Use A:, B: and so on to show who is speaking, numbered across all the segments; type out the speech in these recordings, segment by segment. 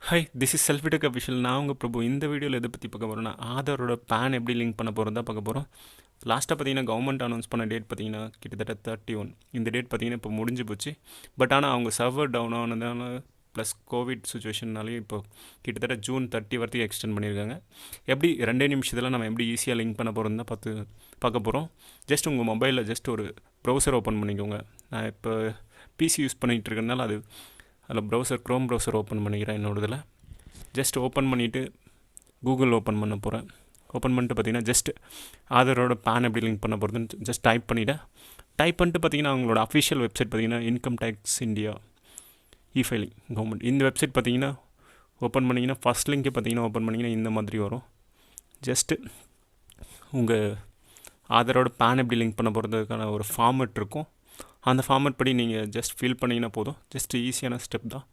A: Hi, this is selfie tech official. நான் உங்கள் பிரபு. இந்த வீடியோவில் எதை பற்றி பார்க்க போகிறோன்னா, ஆதாரோட பேன் எப்படி லிங்க் பண்ண போகிறதா பார்க்க போகிறோம். லாஸ்ட்டாக பார்த்தீங்கன்னா கவர்மெண்ட் அனௌன்ஸ் பண்ண டேட் பார்த்தீங்கன்னா கிட்டத்தட்ட 31. இந்த டேட் பார்த்தீங்கன்னா இப்போ முடிஞ்சு போச்சு. பட் ஆனால் அவங்க சர்வர் டவுன் ஆனதால ப்ளஸ் கோவிட் சுச்சுவேஷன்னாலே இப்போ கிட்டத்தட்ட ஜூன் 30 வரைக்கும் எக்ஸ்டெண்ட் பண்ணியிருக்காங்க. எப்படி 2 நிமிஷத்தில் நம்ம எப்படி ஈஸியாக லிங்க் பண்ண போகிறோம் தான் பார்க்க போகிறோம். ஜஸ்ட் உங்கள் மொபைலில் ஜஸ்ட் ஒரு ப்ரௌசர் ஓப்பன் பண்ணிக்கோங்க. நான் இப்போ பிசி யூஸ் பண்ணிகிட்டு இருக்கனால அதில் க்ரோம் ப்ரௌசர் ஓப்பன் பண்ணிக்கிறேன். என்னோடதில் ஜஸ்ட் ஓப்பன் பண்ணிவிட்டு கூகுள் ஓப்பன் பண்ண போகிறேன். ஓப்பன் பண்ணிட்டு பார்த்தீங்கன்னா ஜஸ்ட் ஆதாரோட பேன் எப்படி லிங்க் பண்ண போகிறதுன்னு ஜஸ்ட் டைப் பண்ணிவிட்டு பார்த்தீங்கன்னா அவங்களோட அஃபிஷியல் வெப்சைட் பார்த்தீங்கன்னா இன்கம் டேக்ஸ் இந்தியா இ-ஃபைலிங் கவர்மெண்ட். இந்த வெப்சைட் பார்த்தீங்கன்னா ஓப்பன் பண்ணிங்கன்னா ஃபஸ்ட் லிங்க்கே பார்த்தீங்கன்னா ஓப்பன் பண்ணிங்கன்னா இந்த மாதிரி வரும். ஜஸ்ட்டு உங்கள் ஆதாரோட பேன் எப்படி லிங்க் பண்ண போகிறதுக்கான ஒரு ஃபார்மெட் இருக்கும். அந்த ஃபார்மெட் படி நீங்கள் ஜஸ்ட் ஃபில் பண்ணிங்கன்னா போதும். ஜஸ்ட் ஈஸியான ஸ்டெப் தான்,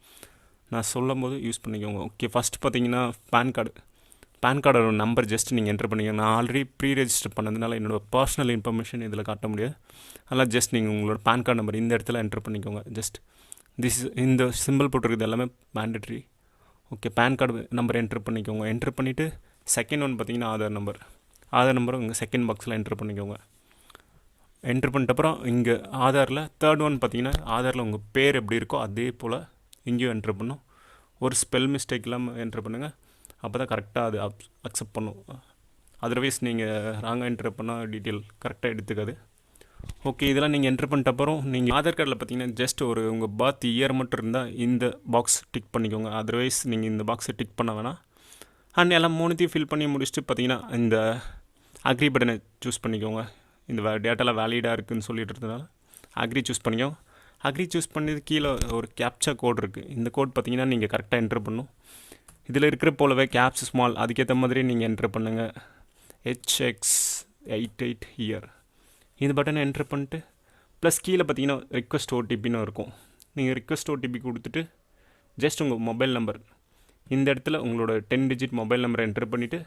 A: நான் சொல்லும் போது யூஸ் பண்ணிக்கோங்க. ஓகே, ஃபஸ்ட்டு பார்த்தீங்கன்னா பேன் கார்டோட நம்பர் ஜஸ்ட் நீங்கள் என்ட்ரு பண்ணிக்கோங்க. நான் ஆல்ரெடி ப்ரீ ரெஜிஸ்டர் பண்ணதுனால என்னோடய பர்சனல் இன்ஃபர்மேஷன் இதில் காட்ட முடியாது. அதனால் ஜஸ்ட் நீங்கள் உங்களோட பேன் கார்டு நம்பர் இந்த இடத்துல என்ட்ரு பண்ணிக்கோங்க. ஜஸ்ட் இந்த சிம்பிள் போட்டிருக்குது எல்லாமே mandatory. Okay, PAN card number enter பண்ணிக்கோங்க. என்ட்ரு பண்ணிவிட்டு செகண்ட் ஒன் பார்த்தீங்கன்னா ஆதார் நம்பர் உங்கள் செகண்ட் பாக்ஸில் என்ட்ரு பண்ணிக்கோங்க. என்ட்ரு பண்ணிட்டப்புறம் இங்கே ஆதாரில் தேர்ட் ஒன் பார்த்தீங்கன்னா ஆதாரில் உங்கள் பேர் எப்படி இருக்கோ அதே போல் இங்கேயும் என்ட்ரு பண்ணும். ஒரு ஸ்பெல் மிஸ்டேக் இல்லாமல் என்ட்ரு பண்ணுங்கள். அப்போ தான் கரெக்டாக அது அக்செப்ட் பண்ணும். அதர்வைஸ் நீங்கள் ராங்காக என்ட்ரு பண்ணால் டீட்டெயில் கரெக்டாக எடுத்துக்காது. ஓகே, இதெல்லாம் நீங்கள் என்ட்ரு பண்ணிட்டப்பறம் நீங்கள் ஆதார் கார்டில் பார்த்தீங்கன்னா ஜஸ்ட் உங்கள் பர்த் இயர் மட்டும் இருந்தால் இந்த பாக்ஸ் டிக் பண்ணிக்கோங்க. அதர்வைஸ் நீங்கள் இந்த பாக்ஸை டிக் பண்ண வேணாம். அண்ட் எல்லாம் மூணுத்தையும் ஃபில் பண்ணி முடிச்சுட்டு பார்த்தீங்கன்னா இந்த அக்ரி பட்டனை சூஸ் பண்ணிக்கோங்க. இந்த டேட்டாலாம் வேலிடாக இருக்குதுன்னு சொல்லிட்டு இருந்ததுனால அக்ரி சூஸ் பண்ணிக்கோங்க. அக்ரி சூஸ் பண்ணது கீழே ஒரு கேப்சா கோட் இருக்குது. இந்த கோட் பார்த்தீங்கன்னா நீங்கள் கரெக்டாக என்ட்ரு பண்ணணும். இதில் இருக்கிற போலவே கேப்ஸ் ஸ்மால் அதுக்கேற்ற மாதிரி நீங்கள் என்ட்ரு பண்ணுங்கள். HX88 இயர் இந்த பட்டனை என்ட்ரு பண்ணிட்டு ப்ளஸ் கீழே பார்த்தீங்கன்னா ரிக்வெஸ்ட் ஓடிபின்னு இருக்கும். நீங்கள் ரிக்வெஸ்ட் ஓடிபி கொடுத்துட்டு ஜஸ்ட் உங்கள் மொபைல் நம்பர் இந்த இடத்துல உங்களோட 10 டிஜிட் மொபைல் நம்பரை என்ட்ரு பண்ணிவிட்டு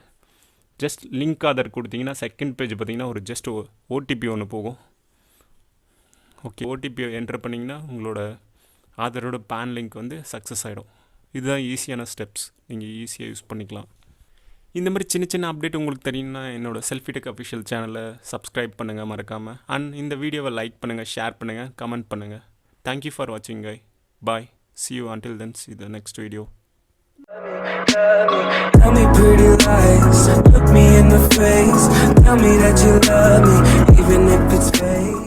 A: ஜஸ்ட் லிங்க் ஆதார் கொடுத்தீங்கன்னா செகண்ட் பேஜ் பார்த்தீங்கன்னா ஒரு ஜஸ்ட் ஓடிபி ஒன்று போகும். ஓகே, ஓடிபி என்ட்ரு பண்ணிங்கன்னா உங்களோட ஆதாரோட பேன் லிங்க் வந்து சக்ஸஸ் ஆகிடும். இதுதான் ஈஸியான ஸ்டெப்ஸ், நீங்கள் ஈஸியாக யூஸ் பண்ணிக்கலாம். இந்த மாதிரி சின்ன சின்ன அப்டேட் உங்களுக்கு தெரியும்னா என்னோடய செல்ஃபி டெக் அஃபிஷியல் சேனலை சப்ஸ்கிரைப் பண்ணுங்கள் மறக்காமல். அண்ட் இந்த வீடியோவை லைக் பண்ணுங்கள், ஷேர் பண்ணுங்கள், கமெண்ட் பண்ணுங்கள். தேங்க்யூ ஃபார் வாட்சிங் கை. பாய். See you until then. See the next video.
B: Tell me pretty lies, look me in the face. Tell me that you love me, even if it's fake.